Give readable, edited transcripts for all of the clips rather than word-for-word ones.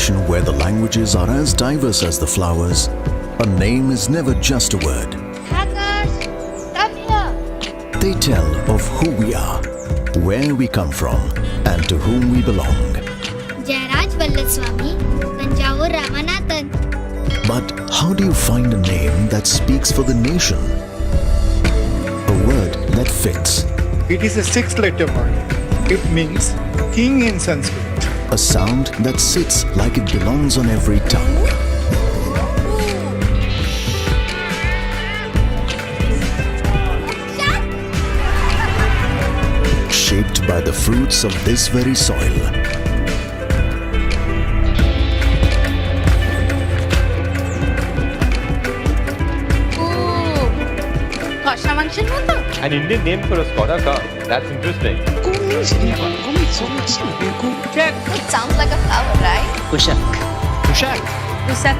nation where the languages are as diverse as the flowers, a name is never just a word. Hackers, come here. They tell of who we are, where we come from, and to whom we belong. Jairaj Vallaswamy, Tanjavur Ramanathan. But how do you find a name that speaks for the nation? A word that fits. It is a 6-letter word. It means king in Sanskrit. A sound that sits like it belongs on every tongue. Shaped by the fruits of this very soil. An Indian name for a Skoda car. That's interesting. It sounds like a flower, right? Kushaq. Kushaq. Kushaq.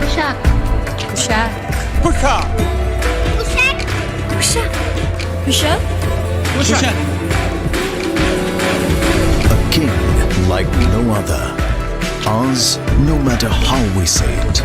Kushaq. Kushaq. Kushaq. Kushaq. Kushaq. Kushaq. A king like no other. Ours, no matter how we say it.